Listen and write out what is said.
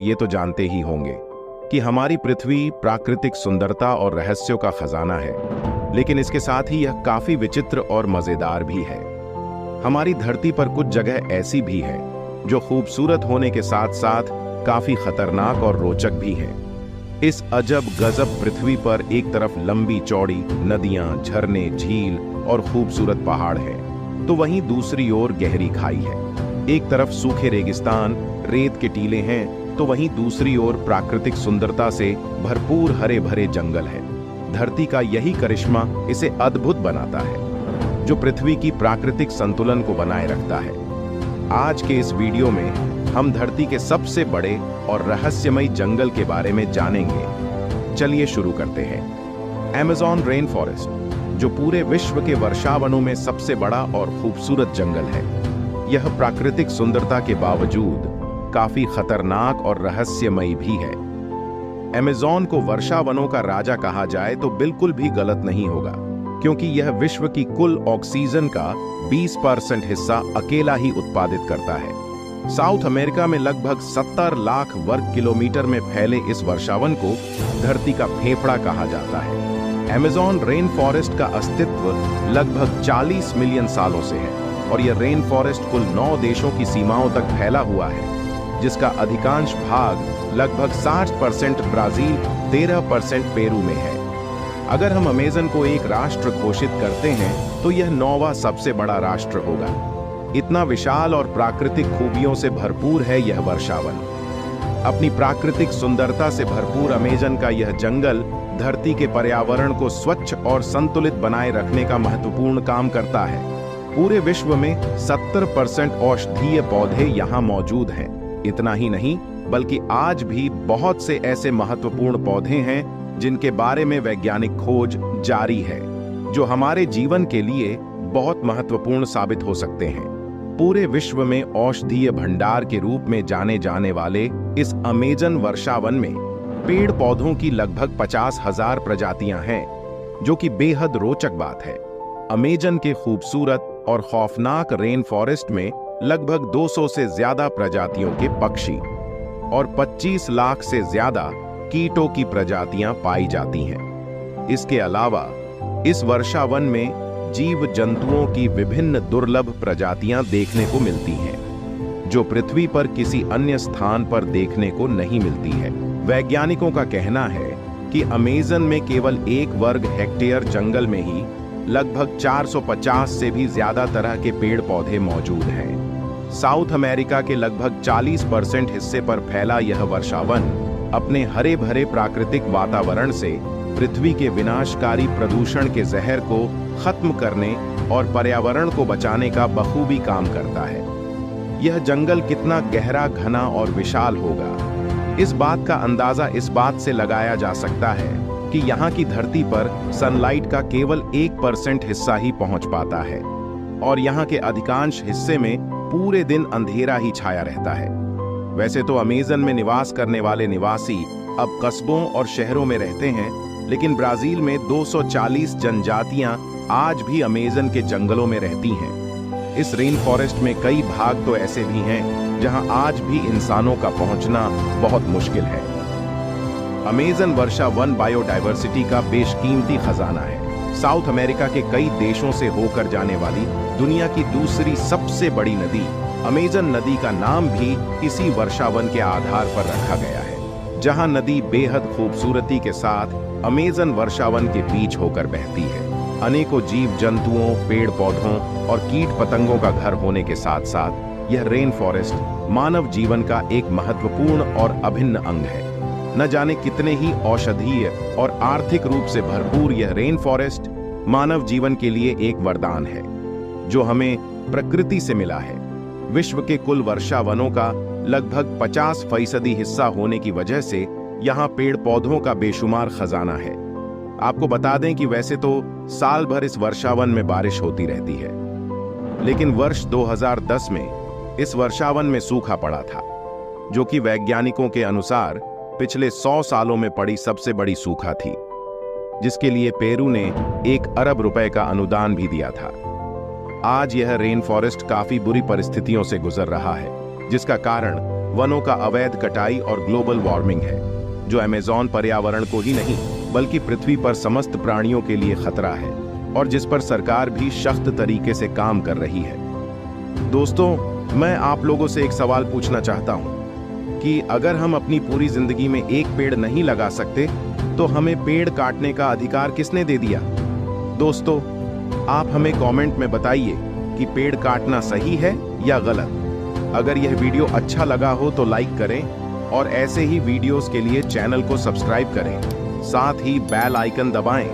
ये तो जानते ही होंगे कि हमारी पृथ्वी प्राकृतिक सुंदरता और रहस्यों का खजाना है, लेकिन इसके साथ ही यह काफी विचित्र और मजेदार भी है। हमारी धरती पर कुछ जगह ऐसी भी है जो खूबसूरत होने के साथ साथ काफी खतरनाक और रोचक भी है। इस अजब गजब पृथ्वी पर एक तरफ लंबी चौड़ी नदियां, झरने, झील और खूबसूरत पहाड़ हैं, तो वहीं दूसरी ओर गहरी खाई है। एक तरफ सूखे रेगिस्तान, रेत के टीले हैं, तो वहीं दूसरी ओर प्राकृतिक सुंदरता से भरपूर हरे भरे जंगल है। धरती का यही करिश्मा इसे अद्भुत बनाता है, जो पृथ्वी की प्राकृतिक संतुलन को बनाए रखता है। आज के इस वीडियो में हम धरती के सबसे बड़े और रहस्यमयी जंगल के बारे में जानेंगे। चलिए शुरू करते हैं। अमेज़न रेन फॉरेस्ट, जो पूरे विश्व के वर्षावनों में सबसे बड़ा और खूबसूरत जंगल है, यह प्राकृतिक सुंदरता के बावजूद काफी खतरनाक और रहस्यमयी भी है। अमेज़न को वर्षावनों का राजा कहा जाए तो बिल्कुल भी गलत नहीं होगा, क्योंकि यह विश्व की कुल ऑक्सीजन का 20% हिस्सा अकेला ही उत्पादित करता है। साउथ अमेरिका में लगभग 70 लाख वर्ग किलोमीटर में फैले इस वर्षावन को धरती का फेफड़ा कहा जाता है। अमेज़न रेन फॉरेस्ट का अस्तित्व लगभग 40 मिलियन सालों से है और यह रेन फॉरेस्ट कुल 9 देशों की सीमाओं तक फैला हुआ है, जिसका अधिकांश भाग लगभग 60% ब्राजील, 13% पेरू में है। अगर हम अमेज़न को एक राष्ट्र घोषित करते हैं तो यह 9वां सबसे बड़ा राष्ट्र होगा। इतना विशाल और प्राकृतिक खूबियों से भरपूर है यह वर्षावन। अपनी प्राकृतिक सुंदरता से भरपूर अमेज़न का यह जंगल धरती के पर्यावरण को स्वच्छ और संतुलित बनाए रखने का महत्वपूर्ण काम करता है। पूरे विश्व में 70% औषधीय पौधे यहाँ मौजूद हैं। इतना ही नहीं, बल्कि आज भी बहुत से ऐसे महत्वपूर्ण पौधे हैं जिनके बारे में वैज्ञानिक खोज जारी है, जो हमारे जीवन के लिए बहुत महत्वपूर्ण साबित हो सकते हैं। पूरे विश्व में औषधीय भंडार के रूप में जाने जाने वाले इस अमेज़न वर्षावन में पेड़ पौधों की लगभग 50,000 प्रजातियां हैं, जो कि बेहद रोचक बात है। अमेज़न के खूबसूरत और खौफनाक रेन फॉरेस्ट में लगभग 200 से ज्यादा प्रजातियों के पक्षी और 25 लाख से ज्यादा कीटों की प्रजातियां पाई जाती हैं। इसके अलावा इस वर्षावन में जीव जंतुओं की विभिन्न दुर्लभ प्रजातियां देखने को मिलती हैं, जो पृथ्वी पर किसी अन्य स्थान पर देखने को नहीं मिलती है। वैज्ञानिकों का कहना है कि अमेज़न में केवल 1 वर्ग हेक्टेयर जंगल में ही लगभग 450 से भी ज्यादा तरह के पेड़ पौधे मौजूद हैं। साउथ अमेरिका के लगभग 40% हिस्से पर फैला यह वर्षावन अपने हरे भरे प्राकृतिक वातावरण से पृथ्वी के विनाशकारी प्रदूषण के जहर को खत्म करने और पर्यावरण को बचाने का बखूबी काम करता है। यह जंगल कितना गहरा, घना और विशाल होगा, इस बात का अंदाजा इस बात से लगाया जा सकता है कि यहाँ की धरती पर सनलाइट का केवल 1% हिस्सा ही पहुंच पाता है और यहाँ के अधिकांश हिस्से में पूरे दिन अंधेरा ही छाया रहता है। वैसे तो अमेज़न में निवास करने वाले निवासी अब कस्बों और शहरों में रहते हैं, लेकिन ब्राजील में 240 जनजातियां आज भी अमेज़न के जंगलों में रहती हैं। इस रेन फॉरेस्ट में कई भाग तो ऐसे भी हैं जहां आज भी इंसानों का पहुंचना बहुत मुश्किल है। अमेज़न वर्षावन बायोडायवर्सिटी का बेशकीमती खजाना है। साउथ अमेरिका के कई देशों से होकर जाने वाली दुनिया की दूसरी सबसे बड़ी नदी अमेज़न नदी का नाम भी इसी वर्षावन के आधार पर रखा गया है, जहां नदी बेहद खूबसूरती के साथ अमेज़न वर्षावन के बीच होकर बहती है। अनेकों जीव जंतुओं, पेड़ पौधों और कीट पतंगों का घर होने के साथ साथ यह रेन फॉरेस्ट मानव जीवन का एक महत्वपूर्ण और अभिन्न अंग है। न जाने कितने ही औषधीय और आर्थिक रूप से भरपूर यह रेन फॉरेस्ट मानव जीवन के लिए एक वरदान है, जो हमें प्रकृति से मिला है। विश्व के कुल वर्षावनों का लगभग 50% हिस्सा होने की वजह से यहाँ पेड़ पौधों का बेशुमार खजाना है। आपको बता दें कि वैसे तो साल भर इस वर्षावन में बारिश होती रहती है, लेकिन वर्ष 2010 में इस वर्षावन में सूखा पड़ा था, जो कि वैज्ञानिकों के अनुसार पिछले 100 सालों में पड़ी सबसे बड़ी सूखा थी, जिसके लिए पेरू ने 1 अरब रुपए का अनुदान भी दिया था। आज यह रेन फॉरेस्ट काफी बुरी परिस्थितियों से गुजर रहा है, जिसका कारण वनों का अवैध कटाई और ग्लोबल वार्मिंग है, जो अमेज़न पर्यावरण को ही नहीं बल्कि पृथ्वी पर समस्त प्राणियों के लिए खतरा है और जिस पर सरकार भी सख्त तरीके से काम कर रही है। दोस्तों, मैं आप लोगों से एक सवाल पूछना चाहता हूं कि अगर हम अपनी पूरी जिंदगी में एक पेड़ नहीं लगा सकते तो हमें पेड़ काटने का अधिकार किसने दे दिया? दोस्तों, आप हमें कमेंट में बताइए कि पेड़ काटना सही है या गलत। अगर यह वीडियो अच्छा लगा हो तो लाइक करें और ऐसे ही वीडियोस के लिए चैनल को सब्सक्राइब करें, साथ ही बेल आइकन दबाएं